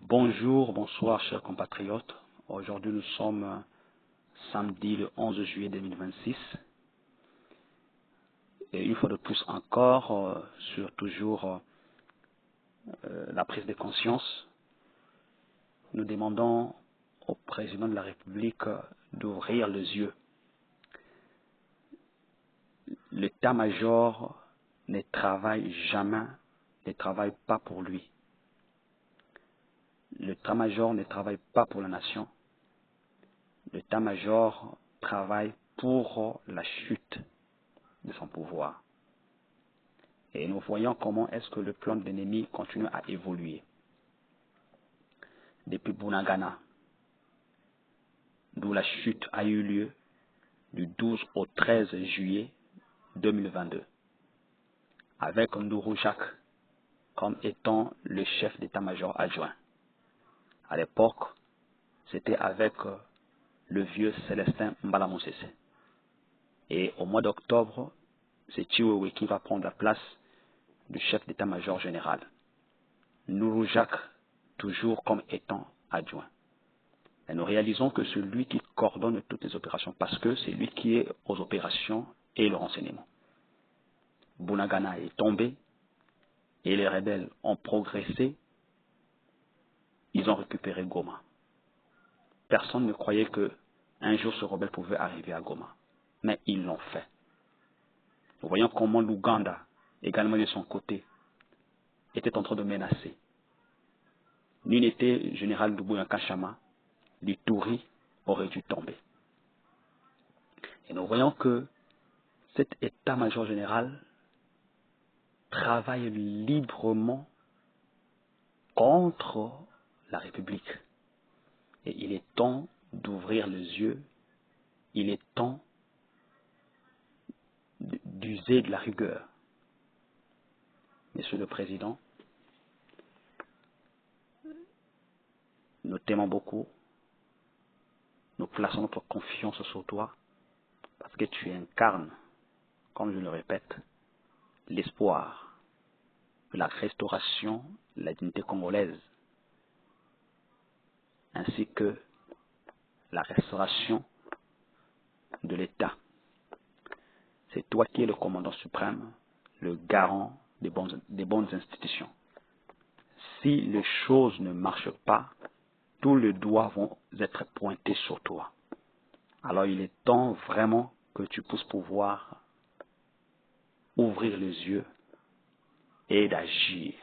Bonjour, bonsoir chers compatriotes. Aujourd'hui nous sommes samedi le 11 juillet 2026 et une fois de plus encore sur toujours la prise de conscience, nous demandons au président de la République d'ouvrir les yeux. L'état-major ne travaille jamais, ne travaille pas pour lui. L'état-major ne travaille pas pour la nation. L'état-major travaille pour la chute de son pouvoir. Et nous voyons comment est-ce que le plan de l'ennemi continue à évoluer. Depuis Bunagana, d'où la chute a eu lieu du 12 au 13 juillet 2022, avec Ndourou Jacques comme étant le chef d'état-major adjoint. À l'époque, c'était avec le vieux Célestin Mbala-Moussessé. Et au mois d'octobre, c'est Chiwewe qui va prendre la place du chef d'état-major général. Ndourou Jacques, toujours comme étant adjoint. Et nous réalisons que c'est lui qui coordonne toutes les opérations parce que c'est lui qui est aux opérations et le renseignement. Bunagana est tombé et les rebelles ont progressé. Ils ont récupéré Goma. Personne ne croyait que un jour ce rebelle pouvait arriver à Goma. Mais ils l'ont fait. Nous voyons comment l'Ouganda, également de son côté, était en train de menacer. L'unité générale de Bouyakashama, l'Ituri, aurait dû tomber. Et nous voyons que cet état-major général travaille librement contre la République. Et il est temps d'ouvrir les yeux, il est temps d'user de la rigueur. Monsieur le Président, nous t'aimons beaucoup, nous plaçons notre confiance sur toi, parce que tu incarnes, comme je le répète, l'espoir de la restauration de la dignité congolaise, ainsi que la restauration de l'État. C'est toi qui es le commandant suprême, le garant des bonnes institutions. Si les choses ne marchent pas, tous les doigts vont être pointés sur toi. Alors il est temps vraiment que tu puisses pouvoir ouvrir les yeux et d'agir.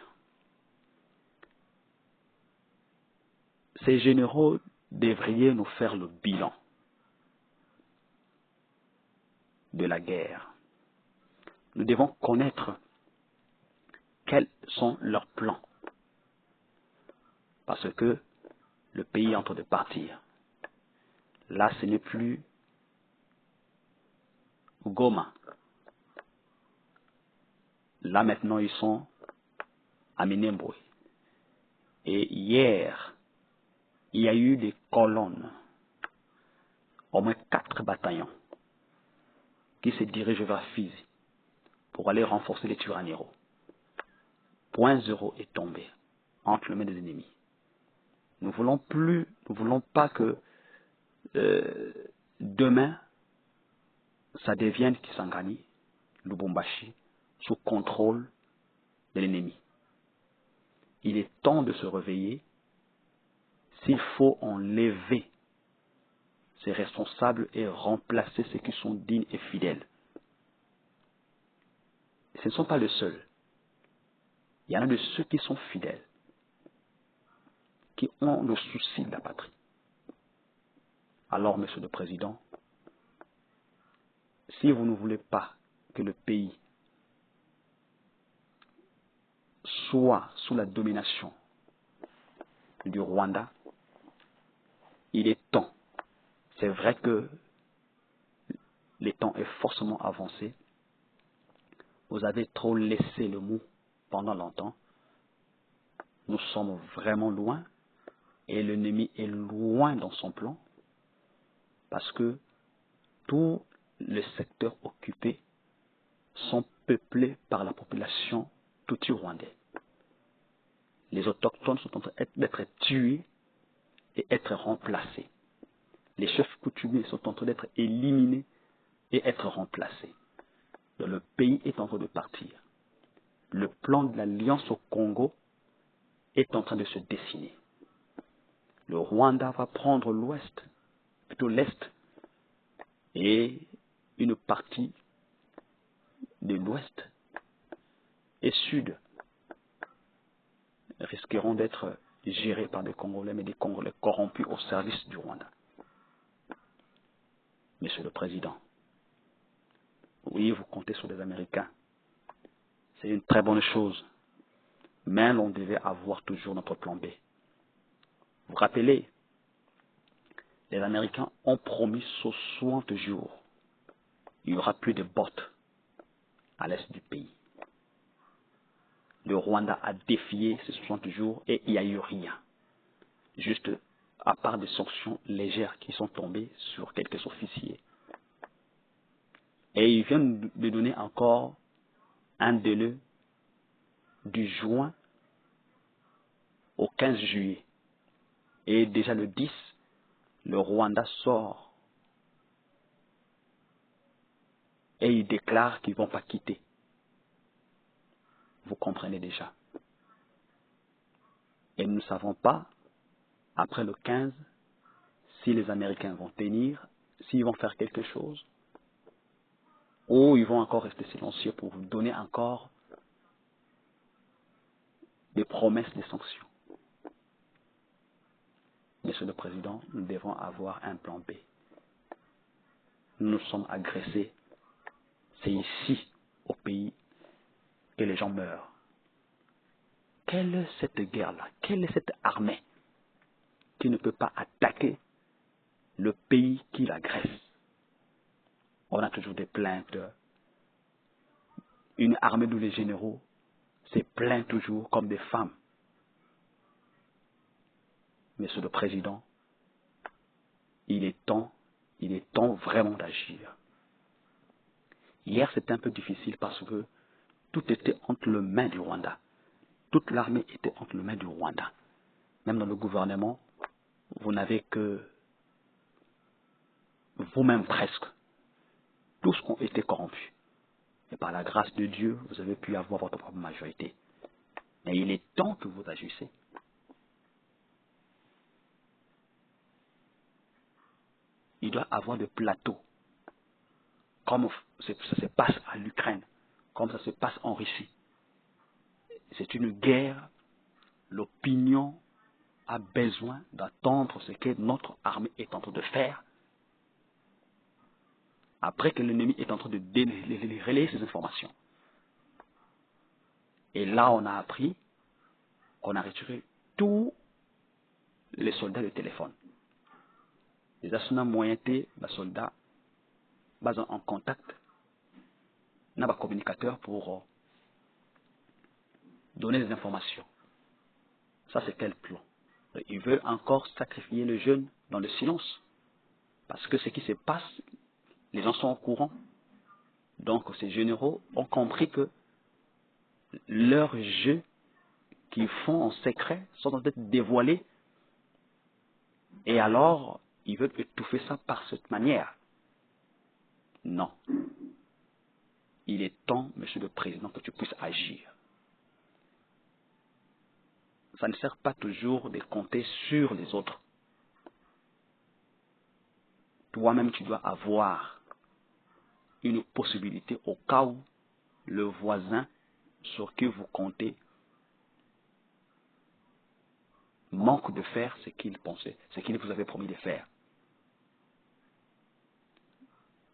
Ces généraux devraient nous faire le bilan de la guerre. Nous devons connaître quels sont leurs plans. Parce que le pays est en train de partir. Là, ce n'est plus Goma. Là, maintenant, ils sont à Minembwe. Et hier, il y a eu des colonnes, au moins 4 bataillons, qui se dirigent vers Fizi pour aller renforcer les Turanero. Point zéro est tombé entre les mains des ennemis. Nous ne voulons pas que demain, ça devienne Kisangani, Lubumbashi, sous contrôle de l'ennemi. Il est temps de se réveiller. S'il faut enlever ces responsables et remplacer ceux qui sont dignes et fidèles. Ce ne sont pas les seuls. Il y en a de ceux qui sont fidèles, qui ont le souci de la patrie. Alors, Monsieur le Président, si vous ne voulez pas que le pays soit sous la domination du Rwanda, il est temps. C'est vrai que le temps est forcément avancé. Vous avez trop laissé le mou pendant longtemps. Nous sommes vraiment loin et l'ennemi est loin dans son plan parce que tous les secteurs occupés sont peuplés par la population tutsi-rwandaise. Les autochtones sont en train d'être tués et être remplacés. Les chefs coutumiers sont en train d'être éliminés et être remplacés. Donc, le pays est en train de partir. Le plan de l'Alliance au Congo est en train de se dessiner. Le Rwanda va prendre l'ouest, plutôt l'est, et une partie de l'ouest et sud risqueront d'être gérés par des Congolais, mais des Congolais corrompus au service du Rwanda. Monsieur le Président, oui, vous comptez sur les Américains. C'est une très bonne chose, mais on devait avoir toujours notre plan B. Vous vous rappelez, les Américains ont promis sur 60 jours, il n'y aura plus de bottes à l'est du pays. Le Rwanda a défié ces 60 jours et il n'y a eu rien. Juste à part des sanctions légères qui sont tombées sur quelques officiers. Et ils viennent de donner encore un délai du juin au 15 juillet. Et déjà le 10, le Rwanda sort et il déclare qu'ils ne vont pas quitter. Vous comprenez déjà. Et nous ne savons pas, après le 15, si les Américains vont tenir, s'ils vont faire quelque chose, ou ils vont encore rester silencieux pour vous donner encore des promesses de sanctions. Monsieur le Président, nous devons avoir un plan B. Nous sommes agressés. C'est ici, au pays, que les gens meurent. Quelle est cette guerre-là? Quelle est cette armée qui ne peut pas attaquer le pays qui l'agresse? On a toujours des plaintes. Une armée d'où les généraux se plaignent toujours comme des femmes. Monsieur le Président, il est temps vraiment d'agir. Hier, c'était un peu difficile parce que tout était entre les mains du Rwanda. Toute l'armée était entre les mains du Rwanda. Même dans le gouvernement, vous n'avez que vous-même presque. Tous ont été corrompus. Et par la grâce de Dieu, vous avez pu avoir votre propre majorité. Mais il est temps que vous agissez. Il doit y avoir des plateaux, comme ça se passe à l'Ukraine, comme ça se passe en Russie. C'est une guerre. L'opinion a besoin d'attendre ce que notre armée est en train de faire. Après que l'ennemi est en train de relayer ces informations. Et là, on a appris qu'on a retiré tous les soldats de téléphone. Les assassins moyens les soldats basés en contact, n'a pas communicateur pour donner des informations. Ça, c'est quel plan? Ils veulent encore sacrifier le jeune dans le silence. Parce que ce qui se passe, les gens sont au courant. Donc, ces généraux ont compris que leurs jeux qu'ils font en secret sont en train d'être dévoilés. Et alors, ils veulent étouffer ça par cette manière. Non. Il est temps, Monsieur le Président, que tu puisses agir. Ça ne sert pas toujours de compter sur les autres. Toi-même, tu dois avoir une possibilité au cas où le voisin sur qui vous comptez manque de faire ce qu'il pensait, ce qu'il vous avait promis de faire.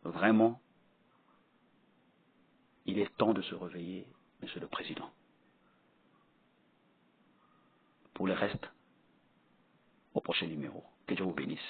Vraiment, il est temps de se réveiller, Monsieur le Président. Pour le reste, au prochain numéro. Que Dieu vous bénisse.